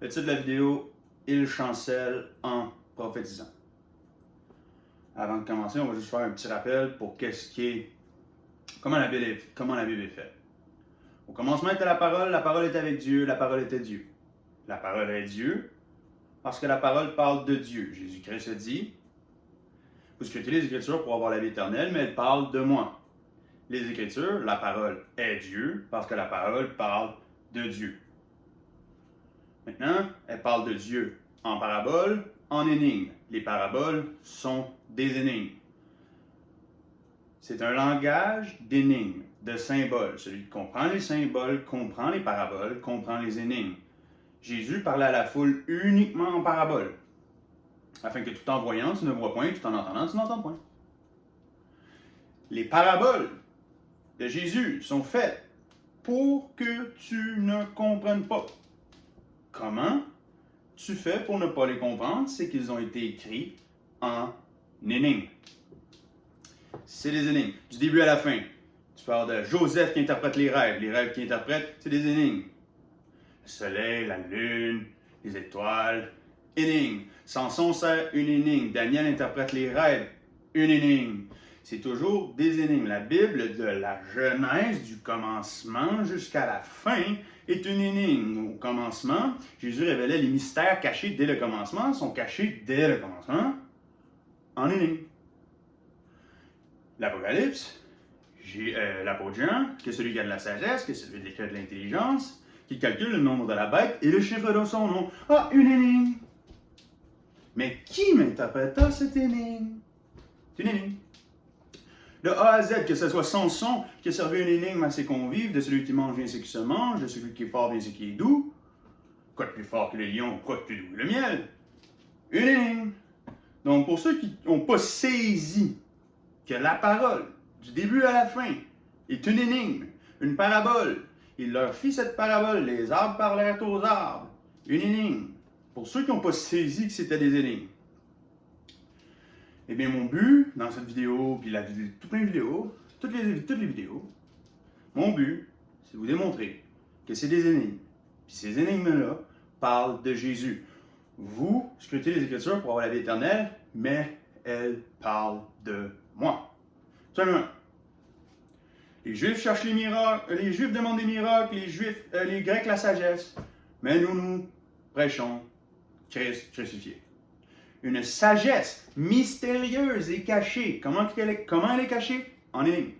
Le titre de la vidéo, il chancelle en prophétisant. Avant de commencer, on va juste faire un petit rappel pour comment la Bible est faite. Au commencement était la parole était avec Dieu, la parole était Dieu. La parole est Dieu parce que la parole parle de Dieu. Jésus-Christ a dit, vous scrutez les Écritures pour avoir la vie éternelle, mais elle parle de moi. Les Écritures, la parole est Dieu parce que la parole parle de Dieu. Maintenant, elle parle de Dieu en parabole, en énigme. Les paraboles sont des énigmes. C'est un langage d'énigmes, de symboles. Celui qui comprend les symboles, comprend les paraboles, comprend les énigmes. Jésus parlait à la foule uniquement en paraboles, afin que tout en voyant, tu ne vois point, tout en entendant, tu n'entends point. Les paraboles de Jésus sont faites pour que tu ne comprennes pas. Comment tu fais pour ne pas les comprendre? C'est qu'ils ont été écrits en énigmes. C'est des énigmes. Du début à la fin. Tu parles de Joseph qui interprète les rêves qu'il interprète, c'est des énigmes. Le soleil, la lune, les étoiles, énigmes. Samson sert une énigme. Daniel interprète les rêves, une énigme. C'est toujours des énigmes. La Bible, de la Genèse, du commencement jusqu'à la fin, est une énigme. Au commencement, Jésus révélait les mystères cachés dès le commencement, sont cachés dès le commencement, en énigme. L'Apocalypse, l'apôtre Jean, que celui qui a de la sagesse, que celui qui a de l'intelligence, qui calcule le nombre de la bête et le chiffre de son nom. Ah, une énigme! Mais qui m'interpréta cette énigme? C'est une énigme. De A à Z, que ce soit Samson qui a servi une énigme à ses convives, de celui qui mange bien ce qui se mange, de celui qui est fort bien ce qui est doux, quoi de plus fort que le lion, quoi de plus doux que le miel? Une énigme. Donc pour ceux qui n'ont pas saisi que la parole, du début à la fin, est une énigme, une parabole, il leur fit cette parabole, les arbres parlèrent aux arbres, une énigme. Pour ceux qui n'ont pas saisi que c'était des énigmes. Eh bien, mon but dans cette vidéo, puis tout plein de vidéos, toutes les vidéos, mon but, c'est de vous démontrer que c'est des énigmes. Puis ces énigmes-là parlent de Jésus. Vous scrutez les Écritures pour avoir la vie éternelle, mais elles parlent de moi. Seulement, les Juifs cherchent les miracles, les Juifs demandent des miracles, les Grecs la sagesse, mais nous prêchons Christ crucifié. Une sagesse mystérieuse et cachée. Comment elle est cachée? En énigme.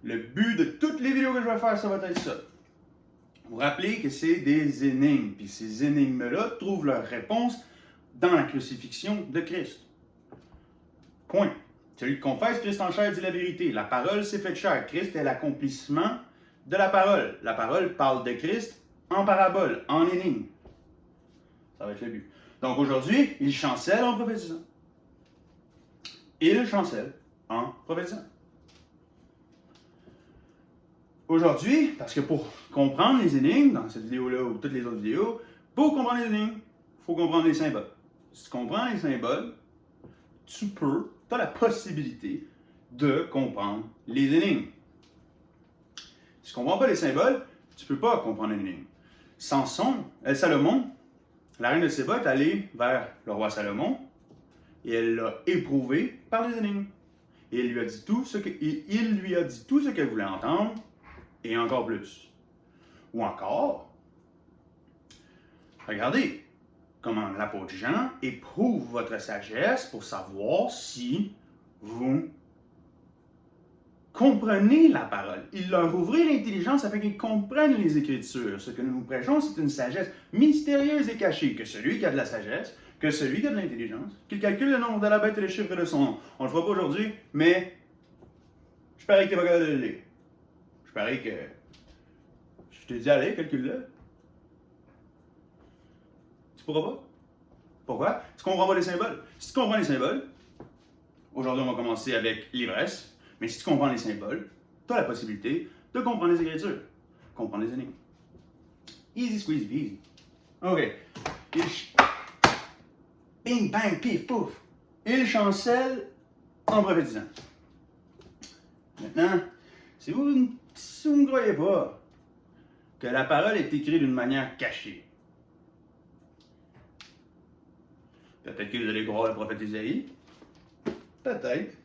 Le but de toutes les vidéos que je vais faire, ça va être ça. Vous rappelez que c'est des énigmes. Puis ces énigmes-là trouvent leur réponse dans la crucifixion de Christ. Point. Celui qui confesse Christ en chair dit la vérité. La parole s'est faite chair. Christ est l'accomplissement de la parole. La parole parle de Christ en parabole, en énigme. Ça va être le but. Donc aujourd'hui, il chancelle en prophétisant. Il chancelle en prophétisant. Aujourd'hui, parce que pour comprendre les énigmes, dans cette vidéo-là ou toutes les autres vidéos, pour comprendre les énigmes, il faut comprendre les symboles. Si tu comprends les symboles, tu as la possibilité de comprendre les énigmes. Si tu ne comprends pas les symboles, tu ne peux pas comprendre une énigme. Salomon, la reine de Séba est allée vers le roi Salomon et elle l'a éprouvé par les énigmes. Et il lui a dit tout ce qu'elle voulait entendre et encore plus. Ou encore, regardez comment l'apôtre Jean éprouve votre sagesse pour savoir si vous comprenez la parole. Il leur ouvrit l'intelligence afin qu'ils comprennent les Écritures. Ce que nous prêchons, c'est une sagesse mystérieuse et cachée, que celui qui a de la sagesse, que celui qui a de l'intelligence, qu'il calcule le nombre de la bête et les chiffres de son nom. On ne le fera pas aujourd'hui, mais je parie que tu es pas capable de le lire. Je parie que je te dis, allez, calcule-le. Tu pourras pas. Pourquoi? Tu comprends pas les symboles. Si tu comprends les symboles, aujourd'hui on va commencer avec l'ivresse. Mais si tu comprends les symboles, tu as la possibilité de comprendre les Écritures, comprendre les énigmes. Easy squeeze, easy. OK. Bing, bang, pif, pouf. Il chancelle en prophétisant. Maintenant, si vous ne me croyez pas, que la parole est écrite d'une manière cachée. Peut-être que vous allez croire le prophète Isaïe. Peut-être.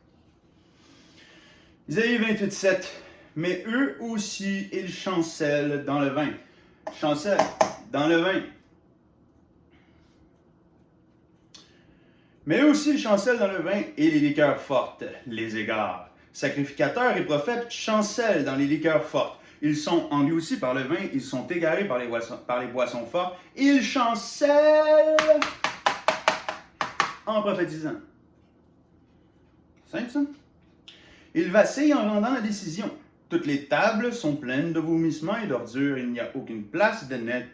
Isaïe 28:7. Mais eux aussi, ils chancellent dans le vin. Chancellent dans le vin. Mais eux aussi, ils chancellent dans le vin et les liqueurs fortes les égarent. Sacrificateurs et prophètes chancellent dans les liqueurs fortes. Ils sont engloutis par le vin, ils sont égarés par les boissons fortes. Ils chancellent en prophétisant. Simple, ça? Ils vacillent en rendant la décision. Toutes les tables sont pleines de vomissements et d'ordures. Il n'y a aucune place de net.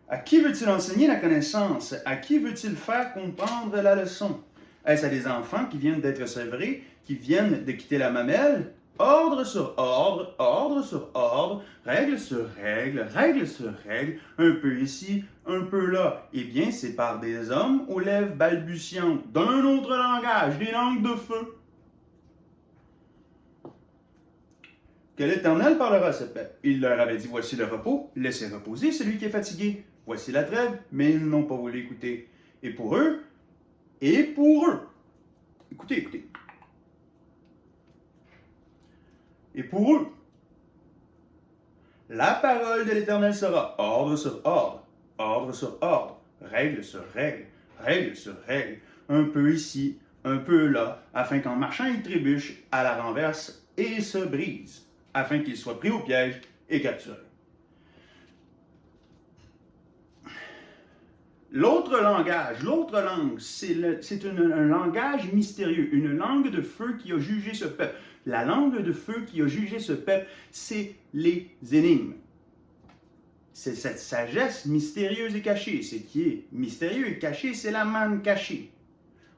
À qui veut-il enseigner la connaissance? À qui veut-il faire comprendre la leçon? Est-ce à des enfants qui viennent d'être sevrés, qui viennent de quitter la mamelle? Ordre sur ordre, ordre sur ordre, règle sur règle, règle sur règle, un peu ici, un peu là. Eh bien, c'est par des hommes aux lèvres balbutiantes, d'un autre langage, des langues de feu, que l'Éternel parlera à ce peuple. Il leur avait dit, voici le repos, laissez reposer celui qui est fatigué. Voici la trêve, mais ils n'ont pas voulu écouter. Et pour eux, écoutez, écoutez. Et pour eux, la parole de l'Éternel sera ordre sur ordre, ordre sur ordre, règle sur règle, règle sur règle, un peu ici, un peu là, afin qu'en marchant il trébuche à la renverse et se brise, afin qu'il soit pris au piège et capturé. L'autre langage, l'autre langue, c'est un langage mystérieux, une langue de feu qui a jugé ce peuple. La langue de feu qui a jugé ce peuple, c'est les énigmes. C'est cette sagesse mystérieuse et cachée. Ce qui est mystérieux et caché, c'est la manne cachée.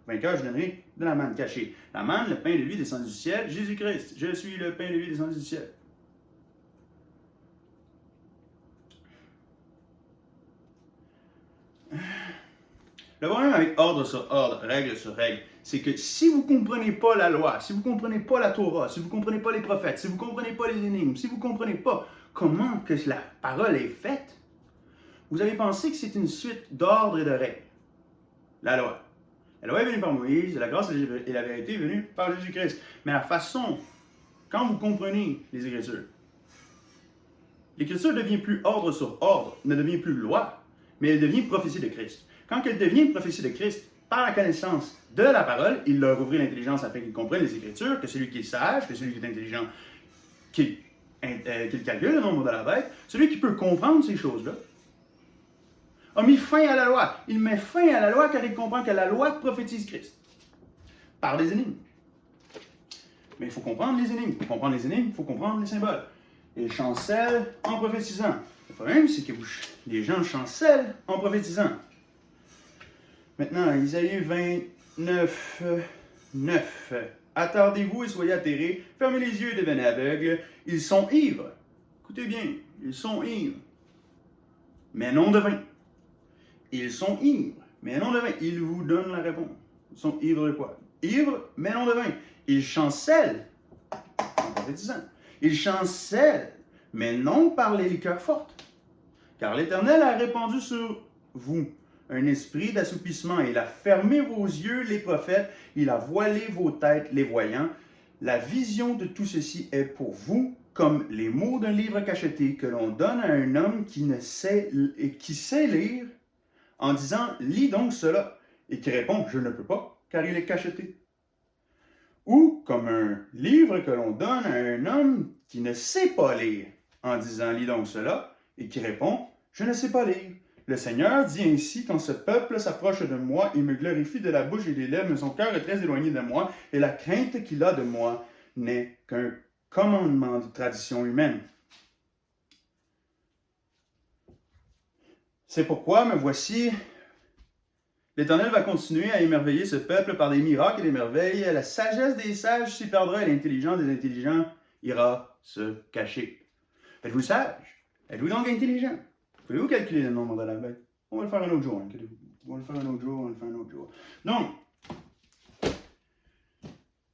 Vainqueur, je donnerai de la manne cachée. La manne, le pain de vie descendu du ciel, Jésus-Christ. Je suis le pain de vie descendu du ciel. Le problème avec ordre sur ordre, règle sur règle, c'est que si vous ne comprenez pas la loi, si vous ne comprenez pas la Torah, si vous ne comprenez pas les prophètes, si vous ne comprenez pas les énigmes, si vous ne comprenez pas comment que la parole est faite, vous allez penser que c'est une suite d'ordres et de règles. La loi. La loi est venue par Moïse, la grâce et la vérité est venue par Jésus-Christ. Mais la façon, quand vous comprenez les Écritures, l'Écriture ne devient plus ordre sur ordre, ne devient plus loi, mais elle devient prophétie de Christ. Quand elle devient prophétie de Christ, par la connaissance de la parole, il leur ouvrit l'intelligence afin qu'ils comprennent les Écritures, que celui qui est sage, que celui qui est intelligent, qu'il calcule le nombre de la bête, celui qui peut comprendre ces choses-là, a mis fin à la loi. Il met fin à la loi car il comprend que la loi prophétise Christ. Par des énigmes. Mais il faut comprendre les énigmes. Pour comprendre les énigmes, il faut comprendre les symboles. Et chancellent en prophétisant. Le problème, c'est que les gens chancellent en prophétisant. Maintenant, Isaïe 29, 9. Attardez-vous et soyez atterrés, fermez les yeux et devenez aveugles. Ils sont ivres. Écoutez bien, ils sont ivres, mais non de vin. Ils sont ivres, mais non de vin. Ils vous donnent la réponse. Ils sont ivres de quoi? Ivres, mais non de vin. Ils chancellent en prophétisant. Ils chancellent, mais non par les liqueurs fortes. Car l'Éternel a répandu sur vous un esprit d'assoupissement. Il a fermé vos yeux, les prophètes. Il a voilé vos têtes, les voyants. La vision de tout ceci est pour vous comme les mots d'un livre cacheté que l'on donne à un homme qui sait lire en disant « Lis donc cela » et qui répond « Je ne peux pas, car il est cacheté ». Ou comme un livre que l'on donne à un homme qui ne sait pas lire en disant « Lis donc cela » et qui répond « Je ne sais pas lire ». Le Seigneur dit ainsi, quand ce peuple s'approche de moi, il me glorifie de la bouche et des lèvres, mais son cœur est très éloigné de moi, et la crainte qu'il a de moi n'est qu'un commandement de tradition humaine. C'est pourquoi, me voici, l'Éternel va continuer à émerveiller ce peuple par des miracles et des merveilles. La sagesse des sages s'y perdra et l'intelligence des intelligents ira se cacher. Êtes-vous sage? Êtes-vous donc intelligent? Pouvez-vous calculer le nombre de la bête? On va le faire un autre jour. On va le faire un autre jour. Donc,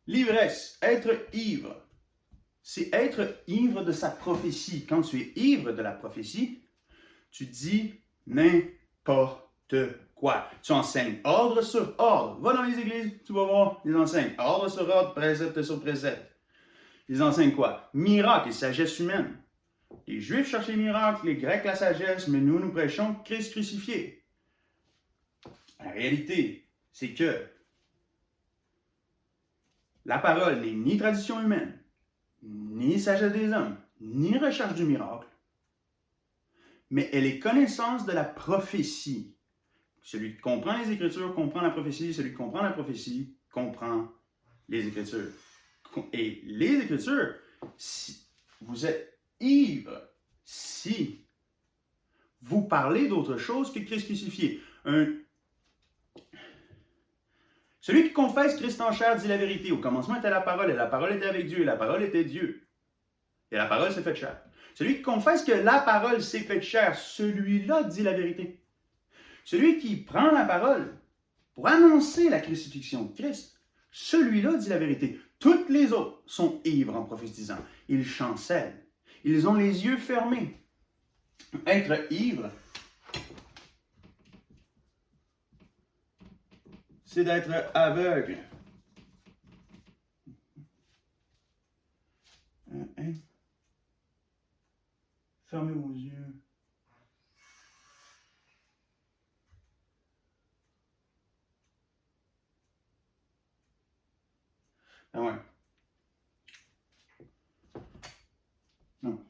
l'ivresse, être ivre, c'est être ivre de sa prophétie. Quand tu es ivre de la prophétie, tu dis n'importe quoi. Tu enseignes ordre sur ordre. Va dans les églises, tu vas voir, ils enseignent ordre sur ordre, précepte sur précepte. Ils enseignent quoi? Miracle et sagesse humaine. Les Juifs cherchent les miracles, les Grecs la sagesse, mais nous prêchons Christ crucifié. La réalité, c'est que la parole n'est ni tradition humaine, ni sagesse des hommes, ni recherche du miracle, mais elle est connaissance de la prophétie. Celui qui comprend les Écritures comprend la prophétie, celui qui comprend la prophétie comprend les Écritures. Et les Écritures, si vous êtes ivre, si vous parlez d'autre chose que Christ crucifié. Celui qui confesse Christ en chair dit la vérité. Au commencement était la parole, et la parole était avec Dieu, et la parole était Dieu. Et la parole s'est faite chair. Celui qui confesse que la parole s'est faite chair, celui-là dit la vérité. Celui qui prend la parole pour annoncer la crucifixion de Christ, celui-là dit la vérité. Toutes les autres sont ivres en prophétisant. Ils chancellent. Ils ont les yeux fermés. Être ivre, c'est d'être aveugle. Fermez vos yeux. Ah ouais. Non.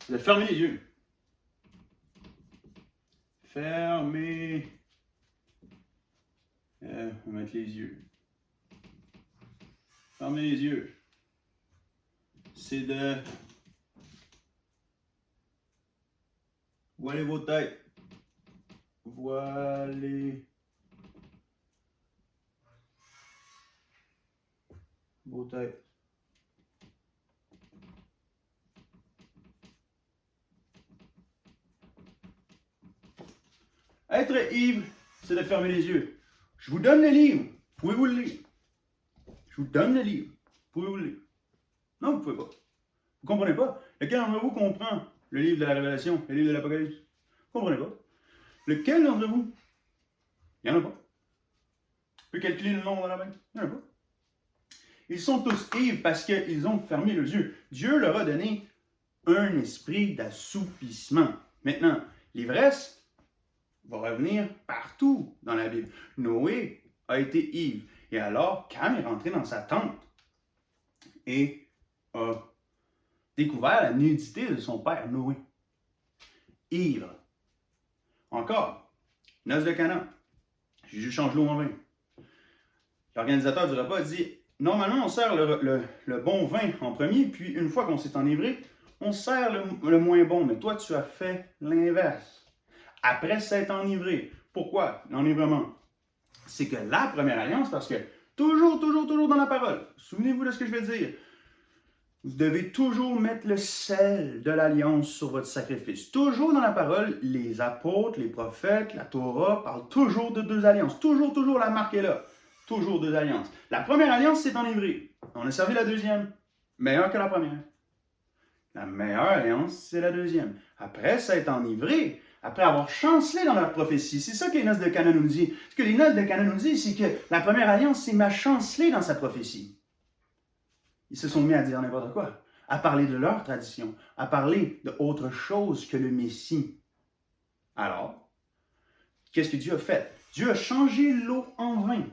Vous allez fermer les yeux. Fermez. On va mettre les yeux. Fermez les yeux. C'est de voiler vos têtes. Voiler vos têtes. Être ivre, c'est de fermer les yeux. Je vous donne le livre. Pouvez-vous le lire? Je vous donne le livre. Pouvez-vous le lire? Non, vous ne pouvez pas. Vous ne comprenez pas. Lequel d'entre vous comprend le livre de la Révélation, le livre de l'Apocalypse? Vous ne comprenez pas. Lequel d'entre vous? Il n'y en a pas. Vous pouvez calculer le nombre dans la main? Il n'y en a pas. Ils sont tous ivres parce qu'ils ont fermé les yeux. Dieu leur a donné un esprit d'assoupissement. Maintenant, l'ivresse va revenir partout dans la Bible. Noé a été ivre. Et alors, Cam est rentré dans sa tente et a découvert la nudité de son père Noé. Ivre. Encore, noces de Cana. Jésus change l'eau en vin. L'organisateur du repas dit, normalement on sert le bon vin en premier, puis une fois qu'on s'est enivré, on sert le moins bon. Mais toi, tu as fait l'inverse. Après s'être enivré. Pourquoi l'enivrement? C'est que la première alliance, parce que toujours dans la parole, souvenez-vous de ce que je vais dire, vous devez toujours mettre le sel de l'alliance sur votre sacrifice. Toujours dans la parole, les apôtres, les prophètes, la Torah parlent toujours de deux alliances. Toujours, la marque est là. Toujours deux alliances. La première alliance, c'est enivré. On a servi la deuxième. Meilleure que la première. La meilleure alliance, c'est la deuxième. Après s'être enivré, après avoir chancelé dans leur prophétie. C'est ça que les noces de Cana nous disent. Ce que les noces de Cana nous disent, c'est que la première alliance, c'est m'a chancelé dans sa prophétie. Ils se sont mis à dire n'importe quoi, à parler de leur tradition, à parler d'autre chose que le Messie. Alors, qu'est-ce que Dieu a fait? Dieu a changé l'eau en vin.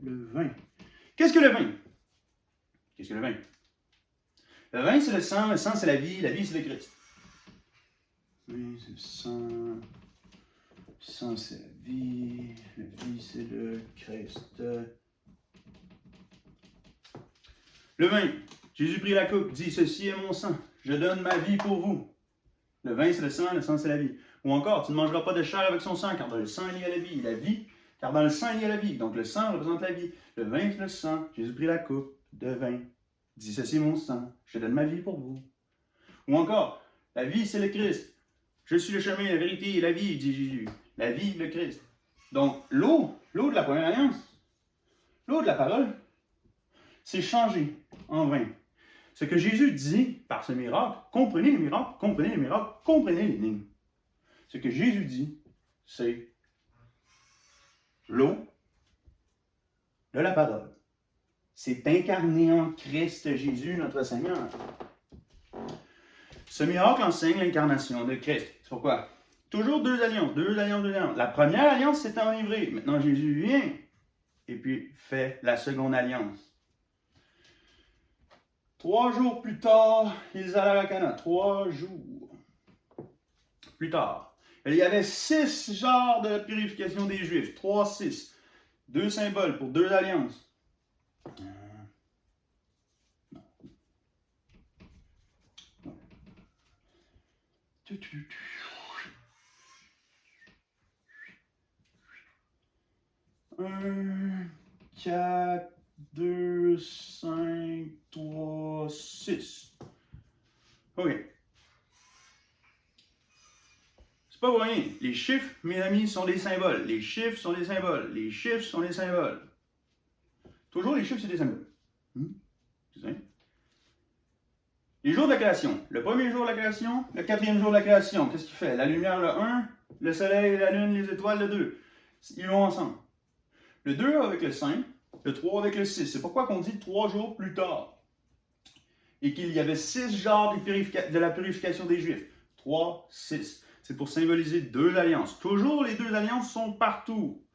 Le vin. Qu'est-ce que le vin? Qu'est-ce que le vin? Le vin, c'est le sang c'est la vie c'est le Christ. Oui, c'est le sang c'est la vie c'est le Christ. Le vin, Jésus prit la coupe, dit, ceci est mon sang, je donne ma vie pour vous. Le vin, c'est le sang c'est la vie. Ou encore, tu ne mangeras pas de chair avec son sang, car dans le sang, il y a la vie, car dans le sang, il y a la vie. Donc le sang représente la vie. Le vin, c'est le sang, Jésus prit la coupe de vin. Dis, ceci est mon sang, je donne ma vie pour vous. Ou encore, la vie, c'est le Christ. Je suis le chemin, la vérité et la vie, dit Jésus. La vie, le Christ. Donc, l'eau L'eau de la première alliance, l'eau de la parole, c'est changé en vin. Ce que Jésus dit par ce miracle, comprenez les miracles, comprenez les miracles, comprenez l'énigme. Ce que Jésus dit, c'est l'eau de la parole. C'est incarné en Christ Jésus, notre Seigneur. Ce miracle enseigne l'incarnation de Christ. C'est pourquoi? Toujours deux alliances. La première alliance s'est enivrée. Maintenant, Jésus vient et puis fait la seconde alliance. 3 jours plus tard, ils allèrent à Cana. 3 jours plus tard. Il y avait 6 genres de purification des Juifs. 3, 6. 2 symboles pour 2 alliances. Un, 4, 2, 5, 3, 6. OK. C'est pas pour rien. Les chiffres, mes amis, sont des symboles. Les chiffres sont des symboles. Les chiffres sont des symboles. Toujours les chiffres, c'est des symboles. C'est ça? Les jours de la création. Le premier jour de la création, le quatrième jour de la création. Qu'est-ce qu'il fait? La lumière, le 1, le soleil, la lune, les étoiles, le 2. Ils vont ensemble. Le 2 avec le 5, le 3 avec le 6. C'est pourquoi qu'on dit 3 jours plus tard. Et qu'il y avait 6 genres de la purification des Juifs. 3, 6. C'est pour symboliser 2 alliances. Toujours les 2 alliances sont partout.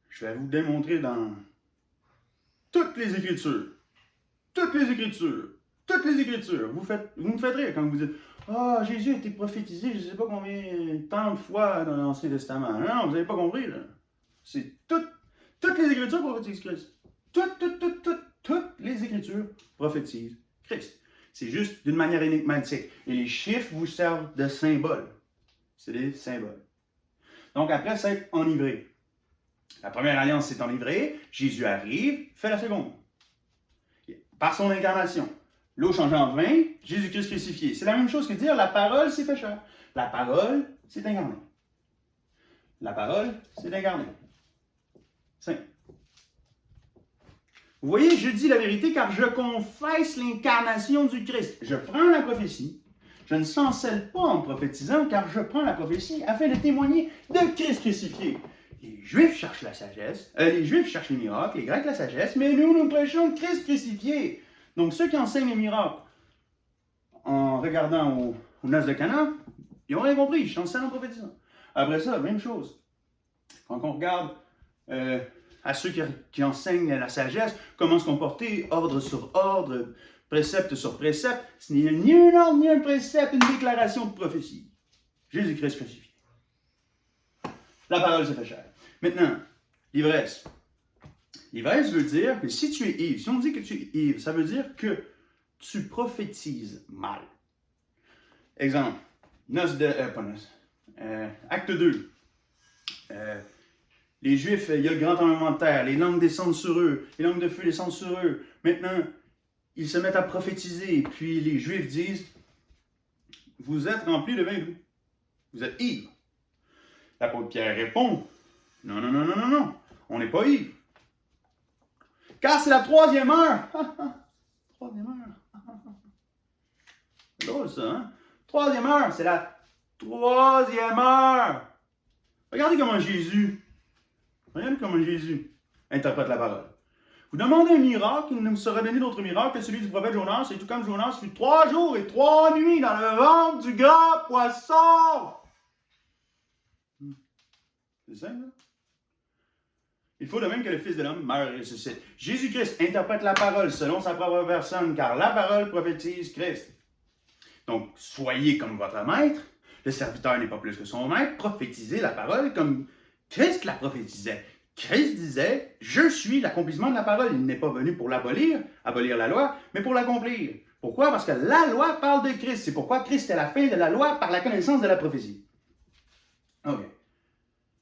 Je vais vous démontrer dans toutes les Écritures. Toutes les Écritures. Toutes les Écritures. Vous me faites rire quand vous dites « Ah, Jésus a été prophétisé, je ne sais pas combien, tant de fois dans l'Ancien Testament. » Non, vous n'avez pas compris, là. C'est toutes les Écritures prophétisent Christ. Toutes les Écritures prophétisent Christ. C'est juste d'une manière énigmatique. Et les chiffres vous servent de symboles. C'est des symboles. Donc après s'être enivré. La première alliance s'est enivrée. Jésus arrive, fait la seconde. Par son incarnation. L'eau change en vin, Jésus-Christ crucifié. C'est la même chose que dire la parole s'est fait chair. La parole s'est incarnée. La parole s'est incarnée. Simple. Vous voyez, je dis la vérité car je confesse l'incarnation du Christ. Je prends la prophétie. Je ne chancelle pas en prophétisant car je prends la prophétie afin de témoigner de Christ crucifié. Les Juifs cherchent la sagesse, les Juifs cherchent les miracles, les Grecs la sagesse, mais nous prêchons Christ crucifié. Donc ceux qui enseignent les miracles en regardant aux noces de Cana, ils n'ont rien compris, ils chancellent en prophétisant. Après ça, même chose. Quand on regarde à ceux qui enseignent la sagesse, comment se comporter, ordre sur ordre, précepte sur précepte, ce n'est ni un ordre, ni un précepte, une déclaration de prophétie. Jésus-Christ crucifié. La parole s'est fait chair. Maintenant, l'ivresse. L'ivresse veut dire que si tu es ivre, si on dit que tu es ivre, ça veut dire que tu prophétises mal. Exemple, acte 2. Les Juifs, il y a le grand tremblement de terre, les langues descendent sur eux, les langues de feu descendent sur eux. Maintenant, ils se mettent à prophétiser, puis les Juifs disent, vous êtes remplis de vin doux, vous êtes ivres. L'apôtre Pierre répond, non, on n'est pas ivre. Car c'est la 3e heure. 3e heure. C'est drôle ça, hein? 3e heure, c'est la 3e heure. Regardez comment Jésus interprète la parole. Vous demandez un miracle, il ne vous sera donné d'autre miracle que celui du prophète Jonas, et tout comme Jonas fut 3 jours et 3 nuits dans le ventre du grand poisson. C'est simple, hein? Il faut de même que le Fils de l'homme meure et ressuscite. Jésus-Christ interprète la parole selon sa propre personne, car la parole prophétise Christ. Donc, soyez comme votre maître. Le serviteur n'est pas plus que son maître. Prophétisez la parole comme Christ la prophétisait. Christ disait, je suis l'accomplissement de la parole. Il n'est pas venu pour l'abolir, abolir la loi, mais pour l'accomplir. Pourquoi? Parce que la loi parle de Christ. C'est pourquoi Christ est la fin de la loi par la connaissance de la prophétie. OK.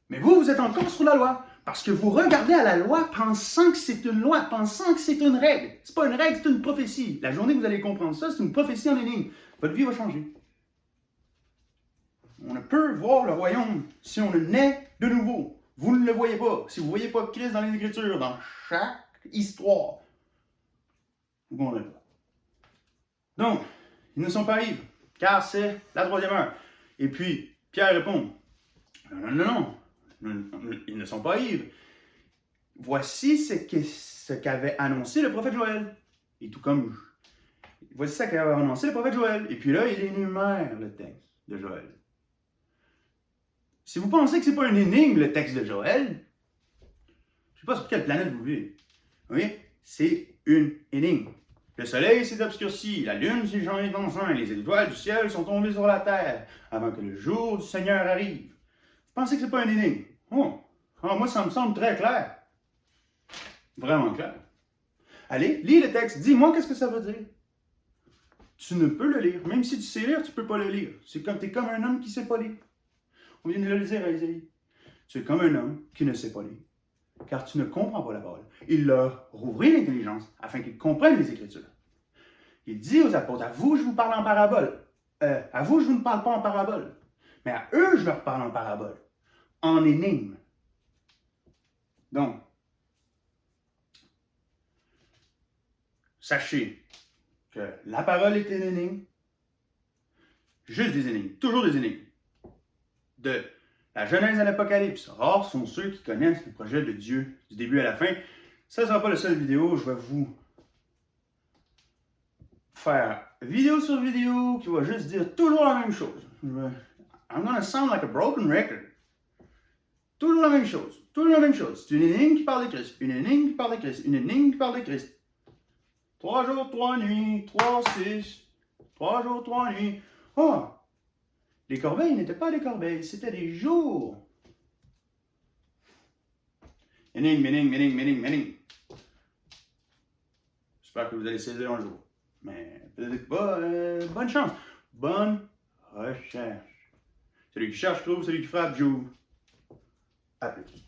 Mais vous êtes encore sur la loi. Parce que vous regardez à la loi pensant que c'est une loi, pensant que c'est une règle. C'est pas une règle, c'est une prophétie. La journée que vous allez comprendre ça, c'est une prophétie en énigme. Votre vie va changer. On ne peut voir le royaume si on ne naît de nouveau. Vous ne le voyez pas. Si vous ne voyez pas Christ dans les Écritures, dans chaque histoire, vous ne comprenez pas. Donc, ils ne sont pas ivres, car c'est la troisième heure. Et puis, Pierre répond, non, ils ne sont pas ivres. Voici ce qu'avait annoncé le prophète Joël. Et tout comme, voici ce qu'avait annoncé le prophète Joël. Et puis là, il énumère le texte de Joël. Si vous pensez que ce n'est pas une énigme, le texte de Joël, je ne sais pas sur quelle planète vous vivez. Oui, c'est une énigme. Le soleil s'est obscurci, la lune s'est changée d'enceinte, les étoiles du ciel sont tombées sur la terre, avant que le jour du Seigneur arrive. Vous pensez que ce n'est pas une énigme? Oh, moi, ça me semble très clair. Vraiment clair. Allez, lis le texte, dis-moi qu'est-ce que ça veut dire. Tu ne peux le lire. Même si tu sais lire, tu ne peux pas le lire. Tu es comme un homme qui ne sait pas lire. On vient de le dire à Isaïe. Tu es comme un homme qui ne sait pas lire, car tu ne comprends pas la parole. Il leur rouvrit l'intelligence afin qu'ils comprennent les Écritures. Il dit aux apôtres, à vous, je vous parle en parabole. À vous, je ne parle pas en parabole. Mais à eux, je leur parle en parabole. En énigme. Donc, sachez que la parole est une énigme. Juste des énigmes. Toujours des énigmes. De la Genèse à l'Apocalypse. Rares sont ceux qui connaissent le projet de Dieu du début à la fin. Ça ne sera pas la seule vidéo. Je vais vous faire vidéo sur vidéo qui va juste dire toujours la même chose. I'm gonna sound like a broken record. Toujours la même chose. Toujours la même chose. C'est une énigme qui parle de Christ. Une énigme qui parle de Christ. Une énigme qui parle de Christ. 3 jours, 3 nuits. 3, 6. 3 jours, 3 nuits. Oh! Les corbeilles n'étaient pas des corbeilles, c'était des jours. Énigme, énigme, énigme, énigme, énigme. J'espère que vous allez saisir un jour. Mais peut-être pas. Bonne chance. Bonne recherche. Celui qui cherche trouve, celui qui frappe joue. À plus.